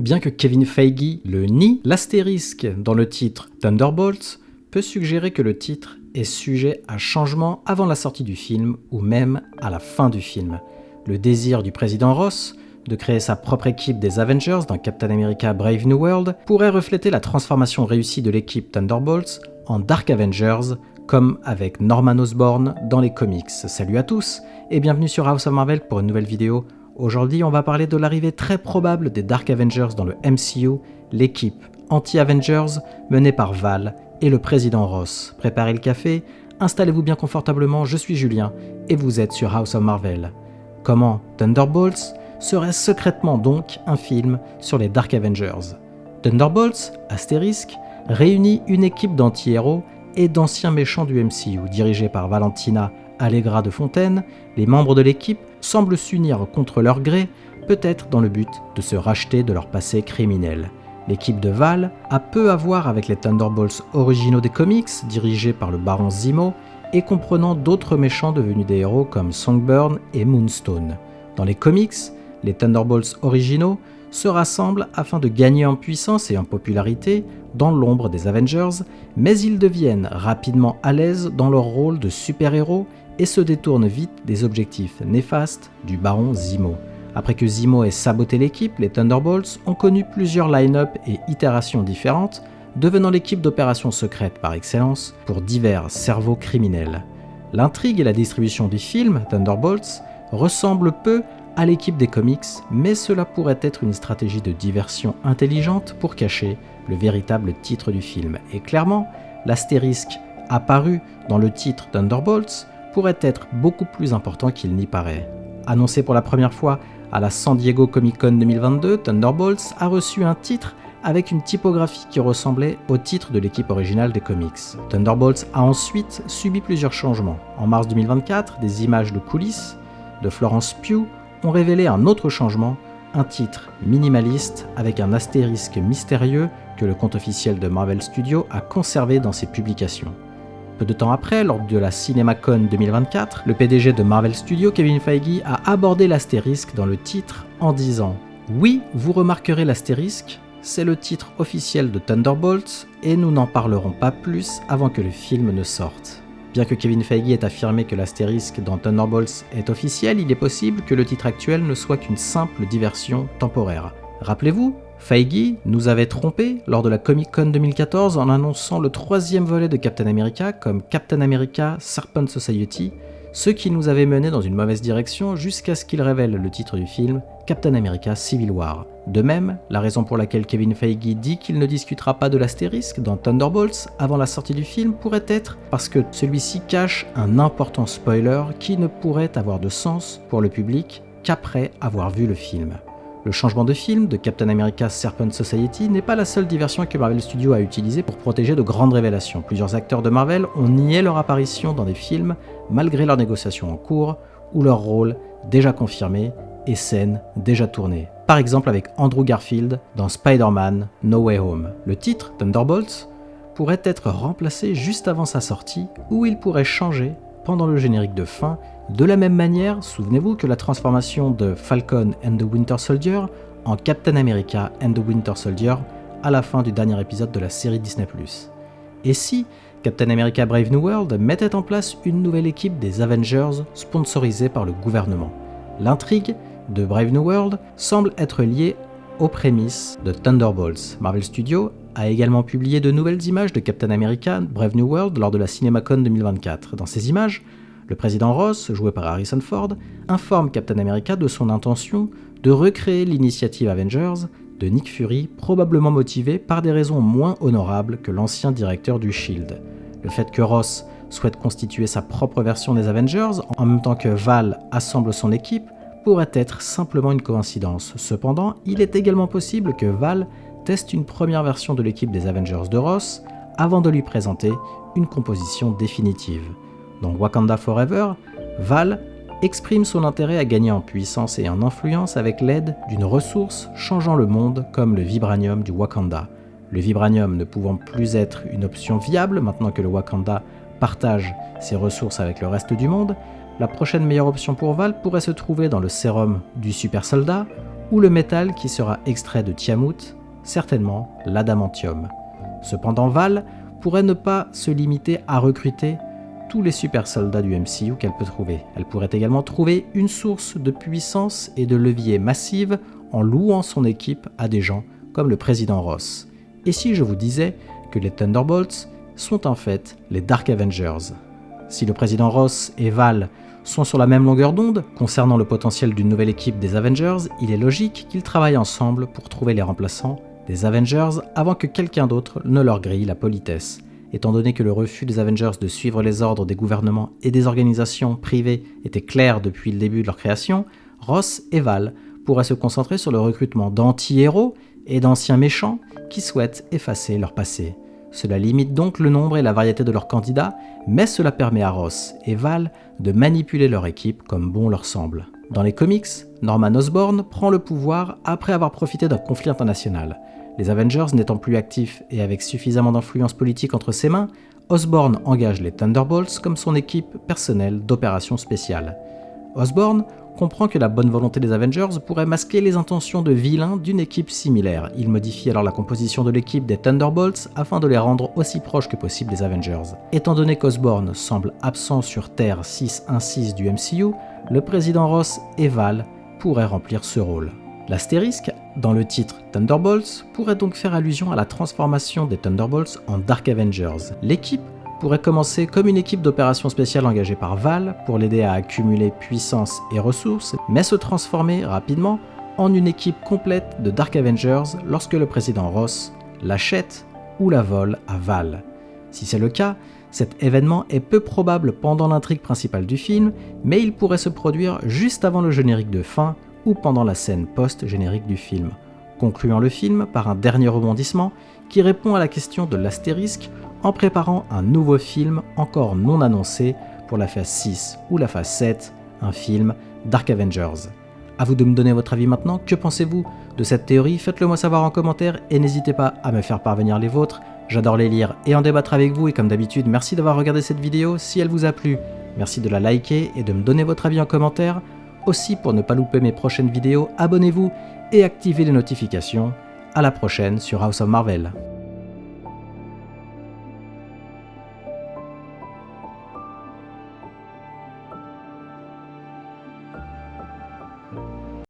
Bien que Kevin Feige le nie, l'astérisque dans le titre Thunderbolts peut suggérer que le titre est sujet à changement avant la sortie du film ou même à la fin du film. Le désir du président Ross de créer sa propre équipe des Avengers dans Captain America Brave New World pourrait refléter la transformation réussie de l'équipe Thunderbolts en Dark Avengers, comme avec Norman Osborn dans les comics. Salut à tous et bienvenue sur House of Marvel pour une nouvelle vidéo. Aujourd'hui, on va parler de l'arrivée très probable des Dark Avengers dans le MCU, l'équipe anti-Avengers menée par Val et le président Ross. Préparez le café, installez-vous bien confortablement, je suis Julien et vous êtes sur House of Marvel. Comment Thunderbolts serait secrètement donc un film sur les Dark Avengers. Thunderbolts, astérisque, réunit une équipe d'anti-héros et d'anciens méchants du MCU, dirigés par Valentina Allegra de Fontaine. Les membres de l'équipe semblent s'unir contre leur gré, peut-être dans le but de se racheter de leur passé criminel. L'équipe de Val a peu à voir avec les Thunderbolts originaux des comics, dirigés par le baron Zemo, et comprenant d'autres méchants devenus des héros comme Songbird et Moonstone. Dans les comics, les Thunderbolts originaux se rassemblent afin de gagner en puissance et en popularité dans l'ombre des Avengers, mais ils deviennent rapidement à l'aise dans leur rôle de super-héros et se détournent vite des objectifs néfastes du baron Zemo. Après que Zemo ait saboté l'équipe, les Thunderbolts ont connu plusieurs line-up et itérations différentes, devenant l'équipe d'opérations secrètes par excellence pour divers cerveaux criminels. L'intrigue et la distribution du film Thunderbolts ressemblent peu à l'équipe des comics, mais cela pourrait être une stratégie de diversion intelligente pour cacher le véritable titre du film. Et clairement, l'astérisque apparu dans le titre Thunderbolts pourrait être beaucoup plus important qu'il n'y paraît. Annoncé pour la première fois à la San Diego Comic Con 2022, Thunderbolts a reçu un titre avec une typographie qui ressemblait au titre de l'équipe originale des comics. Thunderbolts a ensuite subi plusieurs changements. En mars 2024, des images de coulisses de Florence Pugh ont révélé un autre changement, un titre minimaliste avec un astérisque mystérieux que le compte officiel de Marvel Studios a conservé dans ses publications. Peu de temps après, lors de la CinemaCon 2024, le PDG de Marvel Studios, Kevin Feige, a abordé l'astérisque dans le titre en disant « Oui, vous remarquerez l'astérisque, c'est le titre officiel de Thunderbolts et nous n'en parlerons pas plus avant que le film ne sorte. » Bien que Kevin Feige ait affirmé que l'astérisque dans Thunderbolts est officiel, il est possible que le titre actuel ne soit qu'une simple diversion temporaire. Rappelez-vous, Feige nous avait trompé lors de la Comic-Con 2014 en annonçant le 3e volet de Captain America comme Captain America Serpent Society, ce qui nous avait mené dans une mauvaise direction jusqu'à ce qu'il révèle le titre du film Captain America Civil War. De même, la raison pour laquelle Kevin Feige dit qu'il ne discutera pas de l'astérisque dans Thunderbolts avant la sortie du film pourrait être parce que celui-ci cache un important spoiler qui ne pourrait avoir de sens pour le public qu'après avoir vu le film. Le changement de film de Captain America Serpent Society n'est pas la seule diversion que Marvel Studios a utilisée pour protéger de grandes révélations. Plusieurs acteurs de Marvel ont nié leur apparition dans des films malgré leurs négociations en cours ou leur rôle déjà confirmé et scènes déjà tournées. Par exemple avec Andrew Garfield dans Spider-Man No Way Home. Le titre, Thunderbolts, pourrait être remplacé juste avant sa sortie ou il pourrait changer pendant le générique de fin. De la même manière, souvenez-vous que la transformation de Falcon and the Winter Soldier en Captain America and the Winter Soldier à la fin du dernier épisode de la série Disney+. Et si Captain America Brave New World mettait en place une nouvelle équipe des Avengers sponsorisée par le gouvernement? L'intrigue de Brave New World semble être liée aux prémices de Thunderbolts. Marvel Studios a également publié de nouvelles images de Captain America Brave New World lors de la CinemaCon 2024. Dans ces images, le président Ross, joué par Harrison Ford, informe Captain America de son intention de recréer l'initiative Avengers de Nick Fury, probablement motivé par des raisons moins honorables que l'ancien directeur du SHIELD. Le fait que Ross souhaite constituer sa propre version des Avengers, en même temps que Val assemble son équipe, pourrait être simplement une coïncidence. Cependant, il est également possible que Val teste une première version de l'équipe des Avengers de Ross avant de lui présenter une composition définitive. Dans Wakanda Forever, Val exprime son intérêt à gagner en puissance et en influence avec l'aide d'une ressource changeant le monde comme le vibranium du Wakanda. Le vibranium ne pouvant plus être une option viable maintenant que le Wakanda partage ses ressources avec le reste du monde, la prochaine meilleure option pour Val pourrait se trouver dans le sérum du super soldat ou le métal qui sera extrait de Tiamut, certainement l'adamantium. Cependant, Val pourrait ne pas se limiter à recruter tous les super soldats du MCU qu'elle peut trouver. Elle pourrait également trouver une source de puissance et de levier massive en louant son équipe à des gens comme le président Ross. Et si je vous disais que les Thunderbolts sont en fait les Dark Avengers? Si le président Ross et Val sont sur la même longueur d'onde concernant le potentiel d'une nouvelle équipe des Avengers, il est logique qu'ils travaillent ensemble pour trouver les remplaçants des Avengers avant que quelqu'un d'autre ne leur grille la politesse. Étant donné que le refus des Avengers de suivre les ordres des gouvernements et des organisations privées était clair depuis le début de leur création, Ross et Val pourraient se concentrer sur le recrutement d'anti-héros et d'anciens méchants qui souhaitent effacer leur passé. Cela limite donc le nombre et la variété de leurs candidats, mais cela permet à Ross et Val de manipuler leur équipe comme bon leur semble. Dans les comics, Norman Osborn prend le pouvoir après avoir profité d'un conflit international. Les Avengers n'étant plus actifs et avec suffisamment d'influence politique entre ses mains, Osborn engage les Thunderbolts comme son équipe personnelle d'opérations spéciales. Osborn comprend que la bonne volonté des Avengers pourrait masquer les intentions de vilains d'une équipe similaire. Il modifie alors la composition de l'équipe des Thunderbolts afin de les rendre aussi proches que possible des Avengers. Étant donné qu'Osborn semble absent sur Terre 616 du MCU, le président Ross et Val pourraient remplir ce rôle. L'astérisque, dans le titre Thunderbolts, pourrait donc faire allusion à la transformation des Thunderbolts en Dark Avengers. L'équipe pourrait commencer comme une équipe d'opérations spéciales engagée par Val pour l'aider à accumuler puissance et ressources, mais se transformer rapidement en une équipe complète de Dark Avengers lorsque le président Ross l'achète ou la vole à Val. Si c'est le cas, cet événement est peu probable pendant l'intrigue principale du film, mais il pourrait se produire juste avant le générique de fin ou pendant la scène post-générique du film, concluant le film par un dernier rebondissement qui répond à la question de l'astérisque en préparant un nouveau film encore non annoncé pour la phase 6 ou la phase 7, un film Dark Avengers. À vous de me donner votre avis maintenant, que pensez-vous de cette théorie? Faites-le moi savoir en commentaire et n'hésitez pas à me faire parvenir les vôtres, j'adore les lire et en débattre avec vous et comme d'habitude, merci d'avoir regardé cette vidéo, si elle vous a plu, merci de la liker et de me donner votre avis en commentaire. Aussi, pour ne pas louper mes prochaines vidéos, abonnez-vous et activez les notifications. À la prochaine sur House of Marvel.